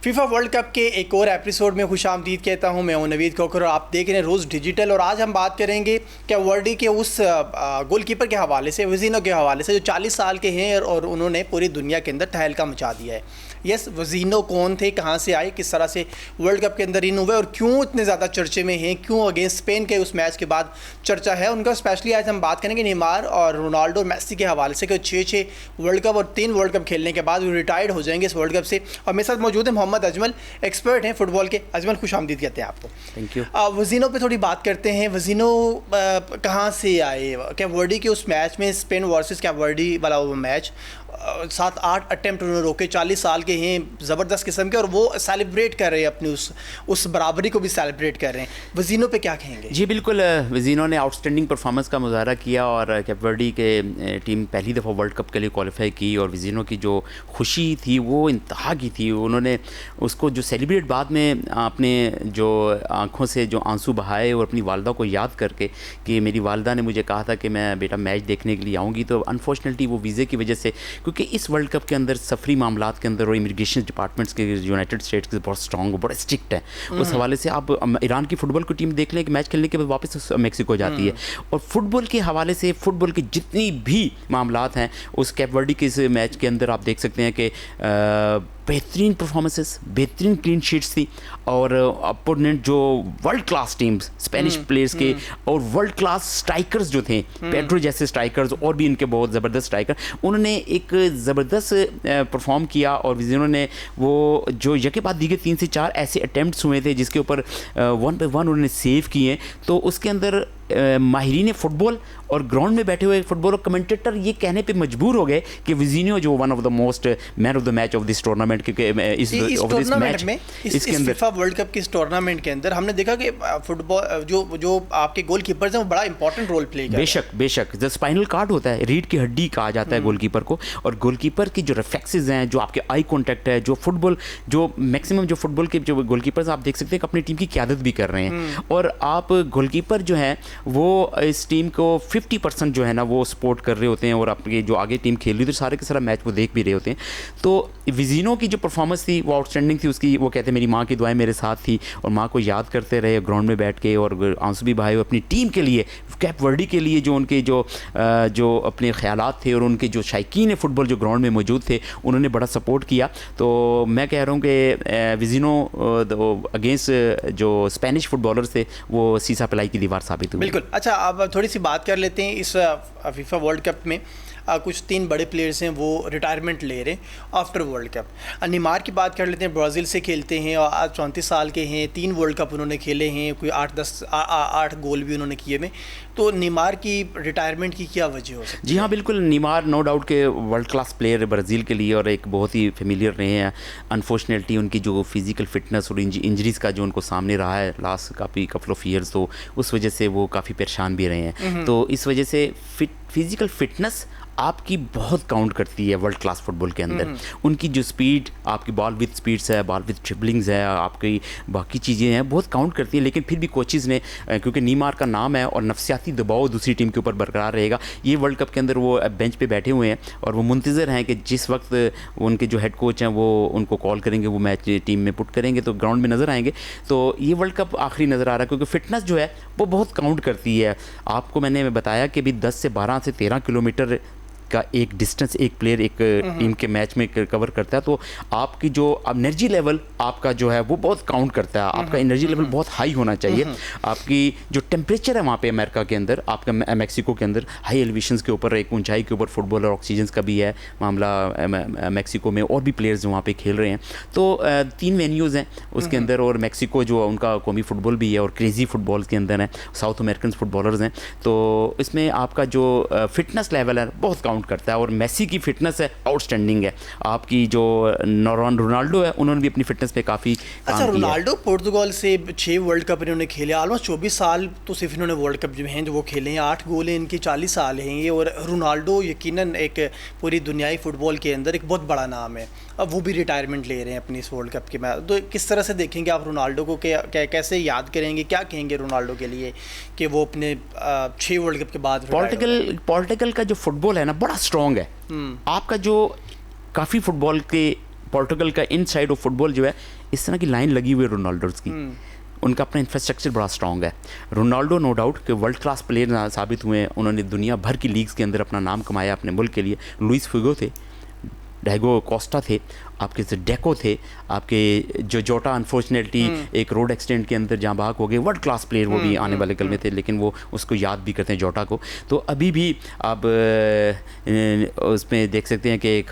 FIFA world cup के एक और एपिसोड में खुशामदीद कहता हूं। मैं हूं नवीद खोखर और आप देख रहे हैं रोज़ डिजिटल। और आज हम बात करेंगे क्या वर्ल्ड के उस गोलकीपर के हवाले से, वजीनो के हवाले से, जो 40 साल के हैं और उन्होंने पूरी दुनिया के अंदर तहलका मचा दिया है। यस, वजीनो कौन थे, कहां से आए, किस तरह से वर्ल्ड कप के अंदर इन हुए और क्यों इतने ज़्यादा चर्चे में हैं, क्यों अगेंस्ट स्पेन के उस मैच के बाद चर्चा है उनका। स्पेशली आज हम बात करेंगे नेमार और रोनाल्डो और मेसी के हवाले से कि 6 वर्ल्ड कप और 3 वर्ल्ड कप खेलने के बाद वो रिटायर्ड हो जाएंगे इस वर्ल्ड कप से। और मेरे साथ मौजूद है मोहम्मद अजमल, एक्सपर्ट हैं फुटबॉल के। अजमल, खुशामदीद कहते हैं आपको। Thank you. वजीनो पे थोड़ी बात करते हैं। वजीनो कहाँ से आए? क्या वर्डी के उस मैच में, स्पेन वर्सेस क्या वर्डी वाला वो मैच, 7-8 अटेम्प्ट उन्होंने रोके, 40 साल के हैं, ज़बरदस्त किस्म के, और वो सेलिब्रेट कर रहे हैं अपनी उस बराबरी को भी सेलिब्रेट कर रहे हैं। वजीनो पे क्या कहेंगे? जी बिल्कुल, वजीनो ने आउटस्टैंडिंग परफॉर्मेंस का मुजाहरा किया और कैप वर्डी के टीम पहली दफ़ा वर्ल्ड कप के लिए क्वालिफाई की। और वजीनो की जो खुशी थी वो इंतहा की थी। उन्होंने उसको जो सेलिब्रेट बाद में अपने जो आँखों से जो आंसू बहाए और अपनी वालदा को याद करके कि मेरी वालदा ने मुझे कहा था कि मैं बेटा मैच देखने के लिए आऊँगी। तो अनफॉर्चुनेटली वो वीज़े की वजह से, क्योंकि इस वर्ल्ड कप के अंदर सफरी मामलात के अंदर और इमिग्रेशन डिपार्टमेंट्स के यूनाइटेड स्टेट्स के बहुत स्ट्रॉन्ग, बहुत स्ट्रिक्ट है। उस हवाले से आप ईरान की फुटबॉल की टीम देख लें कि मैच खेलने के बाद वापस मेक्सिको जाती है। और फुटबॉल के हवाले से फुटबॉल की जितनी भी मामलात हैं उस कैप वर्डी के इस मैच के अंदर आप देख सकते हैं कि बेहतरीन परफॉर्मेंसेस, बेहतरीन क्लीन शीट्स थी। और अपोनेंट जो world class teams, Spanish players के और वर्ल्ड क्लास स्ट्राइकर्स जो थे, पेड्रो जैसे स्ट्राइकर्स और भी इनके बहुत ज़बरदस्त स्ट्राइकर, उन्होंने एक ज़बरदस्त परफॉर्म किया। और जिन्होंने वो जो यके बाद दीगे 3 से 4 ऐसे अटैम्प्ट्स हुए थे जिसके ऊपर 1 पे 1 उन्होंने सेव किए। तो उसके अंदर माहिरीन फ़ुटबॉल और ग्राउंड में बैठे हुए फुटबॉल कमेंटेटर ये कहने पे मजबूर हो गए कि विजीनियो जो one of the most man of the match of this tournament, क्योंकि इस टूर्नामेंट में, इस फीफा वर्ल्ड कप के इस टूर्नामेंट के अंदर हमने देखा कि फुटबॉल जो आपके गोलकीपर्स हैं वो बड़ा इंपॉर्टेंट रोल प्ले कर रहे हैं। बेशक जो स्पाइनल कार्ड होता है, रीढ़ की हड्डी कहा जाता है गोलकीपर को। और गोलकीपर की जो रिफ्लेक्सेस हैं, जो आपके आई कॉन्टैक्ट है, जो फुटबॉल जो मैक्सिमम जो फुटबॉल के जो गोलकीपर्स आप देख सकते हैं कि अपनी टीम की क़यादत भी कर रहे हैं। और आप गोलकीपर जो है वो इस टीम को 50% जो है ना वो सपोर्ट कर रहे होते हैं। और आपकी जो आगे टीम खेल रही थी सारे के सारा मैच वो देख भी रहे होते हैं। तो विजीनो की जो परफॉर्मेंस थी वो आउटस्टैंडिंग थी। उसकी वो कहते हैं मेरी माँ की दुआएं मेरे साथ थी और माँ को याद करते रहे ग्राउंड में बैठ के, और आंसू भी बहाए अपनी टीम के लिए, कैप वर्डी के लिए, जो उनके जो अपने ख्यालात थे और उनके जो शायकीन है फुटबॉल जो ग्राउंड में मौजूद थे, उन्होंने बड़ा सपोर्ट किया। तो मैं कह रहा हूँ कि विजीनो अगेंस्ट जो स्पेनिश फुटबॉलर्स थे वो सीसा पिलाई की दीवार साबित हुई। बिल्कुल। अच्छा, अब थोड़ी सी बात कर लेते हैं। इस फीफा वर्ल्ड कप में कुछ 3 बड़े प्लेयर्स हैं वो रिटायरमेंट ले रहे हैं आफ्टर वर्ल्ड कप। नेमार की बात कर लेते हैं, ब्राज़ील से खेलते हैं और आज 34 साल के हैं, 3 वर्ल्ड कप उन्होंने खेले हैं, कोई 8 गोल भी उन्होंने किए में। तो नेमार की रिटायरमेंट की क्या वजह हो सकती है? जी हाँ बिल्कुल, नेमार नो डाउट के वर्ल्ड क्लास प्लेयर ब्राज़ील के लिए और एक बहुत ही फेमिलियर रहे हैं। अनफॉर्चुनेटली उनकी जो फिज़िकल फिटनेस और इंजरीज़ का जो उनको सामने रहा है लास्ट कपल ऑफ ईयर्स, तो उस वजह से वो काफ़ी परेशान भी रहे हैं। तो इस वजह से फिज़िकल फिटनेस आपकी बहुत काउंट करती है वर्ल्ड क्लास फुटबॉल के अंदर। उनकी जो स्पीड, आपकी बॉल विद स्पीड्स है, बॉल विद ट्रिबलिंग्स है, आपकी बाकी चीज़ें हैं बहुत काउंट करती हैं। लेकिन फिर भी कोचेज़ ने, क्योंकि नेमार का नाम है और नफसियाती दबाव दूसरी टीम के ऊपर बरकरार रहेगा, ये वर्ल्ड कप के अंदर वो बेंच पे बैठे हुए हैं और वो मुंतज़र हैं कि जिस वक्त उनके जो हेड कोच हैं वो उनको कॉल करेंगे, वो मैच टीम में पुट करेंगे तो ग्राउंड में नज़र आएंगे। तो ये वर्ल्ड कप आखिरी नज़र आ रहा है क्योंकि फिटनेस जो है वो बहुत काउंट करती है। आपको मैंने बताया कि भी 10 से 12 से 13 किलोमीटर का एक डिस्टेंस एक प्लेयर एक टीम के मैच में कवर करता है। तो आपकी जो एनर्जी लेवल आपका जो है वो बहुत काउंट करता है। आपका एनर्जी लेवल बहुत हाई होना चाहिए। आपकी जो टेम्परेचर है वहाँ पे अमेरिका के अंदर, आपका मैक्सिको के अंदर हाई एलिवेशंस के ऊपर, एक ऊंचाई के ऊपर फुटबॉल और ऑक्सीजन का भी है मामला मैक्सिको में, और भी प्लेयर्स वहाँ पे खेल रहे हैं। तो 3 वेन्यूज़ हैं उसके अंदर, और मैक्सिको जो उनका कौमी फुटबॉल भी है और क्रेजी फुटबॉल के अंदर है, साउथ अमेरिकन फुटबॉलर्स हैं। तो इसमें आपका जो फिटनेस लेवल है बहुत काउंट करता है। और मेसी की फिटनेस है आउटस्टैंडिंग है। आपकी जो रोनाल्डो है उन्होंने भी अपनी फिटनेस पे काफ़ी काम किया। रोनाल्डो पोर्तुगाल से 6 वर्ल्ड कप इन्होंने खेले, ऑलमोस्ट 24 साल तो सिर्फ इन्होंने वर्ल्ड कप जो हैं जो वो खेले हैं, 8 गोल हैं इनके, 40 साल हैं ये। और रोनाल्डो यकीनन एक पूरी दुनियाई फुटबॉल के अंदर एक बहुत बड़ा नाम है। अब वो भी रिटायरमेंट ले रहे हैं अपनी इस वर्ल्ड कप के मैच। तो किस तरह से देखेंगे आप रोनाल्डो को, कैसे याद करेंगे, क्या कहेंगे रोनाल्डो के लिए कि वो अपने 6 वर्ल्ड कप के बाद? पोर्टुगल का जो फुटबॉल है ना बड़ा स्ट्रॉन्ग है। आपका जो काफ़ी फुटबॉल के पोर्टुगल का इनसाइड ऑफ फुटबॉल जो है इस तरह की लाइन लगी हुई है रोनाल्डोज की। उनका अपना इंफ्रास्ट्रक्चर बड़ा स्ट्रॉन्ग है। रोनाल्डो नो डाउट कि वर्ल्ड क्लास प्लेयर साबित हुए हैं, उन्होंने दुनिया भर की लीग्स के अंदर अपना नाम कमाया अपने मुल्क के लिए। लुइस फिगो थे, डायगो कोस्टा थे, आपके से डेको थे, आपके जो जोटा अनफॉर्चुनेटली एक रोड एक्सीडेंट के अंदर जहाँ भाग हो गए, वर्ल्ड क्लास प्लेयर वो भी आने वाले कल में थे, लेकिन वो उसको याद भी करते हैं जोटा को। तो अभी भी आप उसमें देख सकते हैं कि एक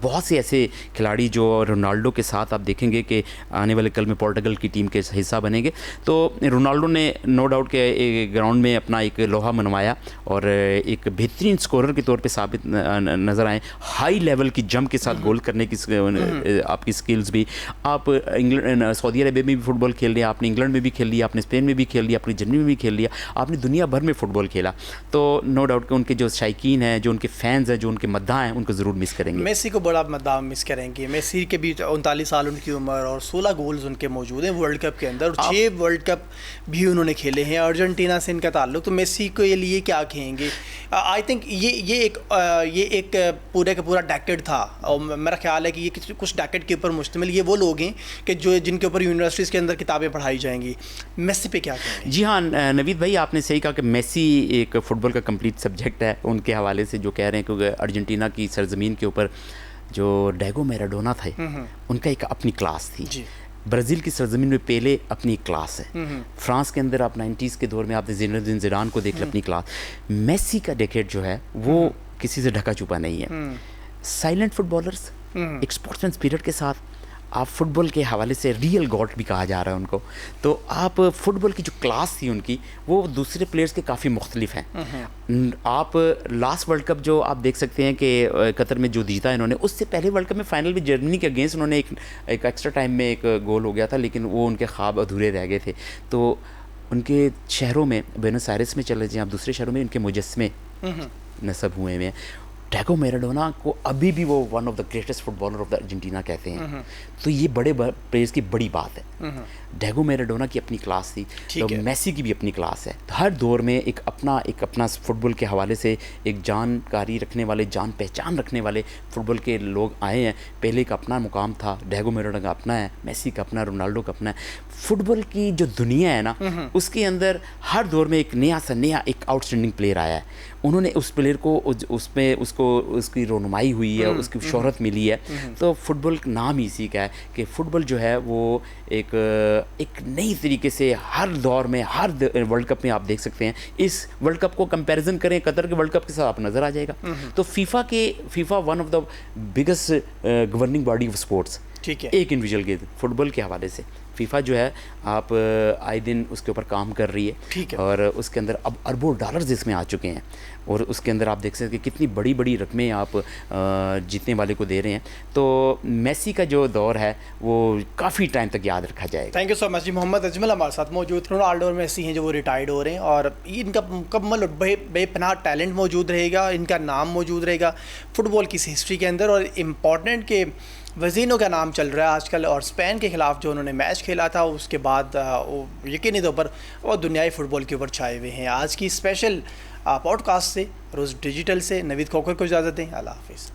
बहुत से ऐसे खिलाड़ी जो रोनाल्डो के साथ आप देखेंगे कि आने वाले कल में पोर्टुगल की टीम के हिस्सा बनेंगे। तो रोनाल्डो ने नो डाउट के ग्राउंड में अपना एक लोहा मनवाया और एक बेहतरीन स्कोरर के तौर पे साबित नज़र आए। हाई लेवल की जंप के साथ गोल करने की आपकी स्किल्स भी। आप इंग्लैंड सऊदी अरेबिया में भी फुटबॉल खेल लिया, आपने इंग्लैंड में भी खेल लिया, आपने स्पेन में भी खेल लिया, अपनी जर्मनी में भी खेल लिया, आपने दुनिया भर में फुटबॉल खेला। तो नो डाउट कि उनके जो शायकीन हैं, जो उनके फैंस हैं, जो उनके मद्दाह हैं, उनको ज़रूर मिस करेंगे। मेसी को बड़ा मद्दाह मिस करेंगे। मेसी के भी 39 साल उनकी उम्र और 16 गोल्स उनके मौजूद हैं वर्ल्ड कप के अंदर, और 6 वर्ल्ड कप भी उन्होंने खेले हैं। अर्जेंटीना से इनका ताल्लुक, तो मेसी के लिए क्या कहेंगे? आई थिंक ये एक पूरे का पूरा डेकेड था, और मेरा ख्याल है कि ये कुछ डेकेड के ऊपर मुश्तमिल ये वो लोग हैं कि जो जिनके ऊपर यूनिवर्सिटीज़ के अंदर किताबें पढ़ाई जाएंगी। मेसी पे क्या कहेंगे? जी हाँ नवीद भाई, आपने सही कहा कि मेसी एक फ़ुटबॉल का कंप्लीट सब्जेक्ट है। उनके हवाले से जो कह रहे हैं, क्योंकि अर्जेंटीना की सरजमीन के ऊपर जो डायगो मैराडोना थे, उनका एक अपनी क्लास थी। ब्राज़ील की सरजमीन में पेले अपनी क्लास है। फ्रांस के अंदर आप 90s के दौर में आपने ज़िनेदिन ज़िडान को देख लें, अपनी क्लास। मेसी का डेकेड जो है वो किसी से ढका छुपा नहीं है। साइलेंट फुटबॉलर्स, एक स्पोर्ट्समैन स्पिरिट के साथ, आप फुटबॉल के हवाले से रियल गॉड भी कहा जा रहा है उनको। तो आप फुटबॉल की जो क्लास थी उनकी, वो दूसरे प्लेयर्स के काफ़ी मुख्तलिफ हैं। आप लास्ट वर्ल्ड कप जो आप देख सकते हैं कि कतर में जो जीता इन्होंने, उससे पहले वर्ल्ड कप में फाइनल में जर्मनी के अगेंस्ट उन्होंने एक एक्स्ट्रा टाइम में एक गोल हो गया था, लेकिन वो उनके ख्वाब अधूरे रह गए थे। तो उनके शहरों में, बेनोस आयरेस में चले जाएँ आप, दूसरे शहरों में उनके मुजस्मे नस्ब हुए हैं। डायगो मैराडोना को अभी भी वो one of the greatest footballer of the Argentina कहते हैं। तो ये बड़े प्लेयर्स की बड़ी बात है। डायगो मैराडोना की अपनी क्लास थी, तो मेसी की भी अपनी क्लास है। तो हर दौर में एक अपना फुटबॉल के हवाले से एक जानकारी रखने वाले, जान पहचान रखने वाले फुटबॉल के लोग आए हैं। पहले का अपना मुकाम था, डायगो मैराडोना का अपना है, मेसी का अपना, रोनाल्डो का अपना है। फुटबॉल की जो दुनिया है ना, उसके अंदर हर दौर में एक नया एक आउटस्टैंडिंग प्लेयर आया है। उन्होंने उस प्लेयर को उसमें उसकी रोनुमाई हुई है, उसकी शोहरत मिली है। तो फुटबॉल नाम ही इसी का है कि फ़ुटबॉल जो है वो एक नई तरीके से हर दौर में, हर वर्ल्ड कप में आप देख सकते हैं। इस वर्ल्ड कप को कंपैरिजन करें कतर के वर्ल्ड कप के साथ, आप नज़र आ जाएगा। तो FIFA one of the biggest governing body of sports, ठीक है, एक इंडिविजुअल के फुटबॉल के हवाले से फीफा जो है आप आए दिन उसके ऊपर काम कर रही है, ठीक है। और उसके अंदर अब अरबों डॉलर्स इसमें आ चुके हैं, और उसके अंदर आप देख सकते हैं कि कितनी बड़ी बड़ी रकमें आप जीतने वाले को दे रहे हैं। तो मेसी का जो दौर है वो काफ़ी टाइम तक याद रखा जाएगा। थैंक यू सो मच जी। मोहम्मद अजमल हमारे साथ मौजूद। रोनाल्डो और मेसी हैं जो वो रिटायर्ड हो रहे हैं, और इनका मुकम्मल और बेपनाह टैलेंट मौजूद रहेगा, इनका नाम मौजूद रहेगा फुटबॉल की हिस्ट्री के अंदर। और इम्पॉर्टेंट के वज़ीनों का नाम चल रहा है आजकल, और स्पेन के ख़िलाफ़ जो उन्होंने मैच खेला था उसके बाद वो यकीनी तौर पर वो दुनियाई फ़ुटबॉल के ऊपर छाए हुए हैं। आज की स्पेशल पॉडकास्ट से, रोज़ डिजिटल से, नवीद खोखर को इजाज़त दें। अल्लाह हाफ़िज़।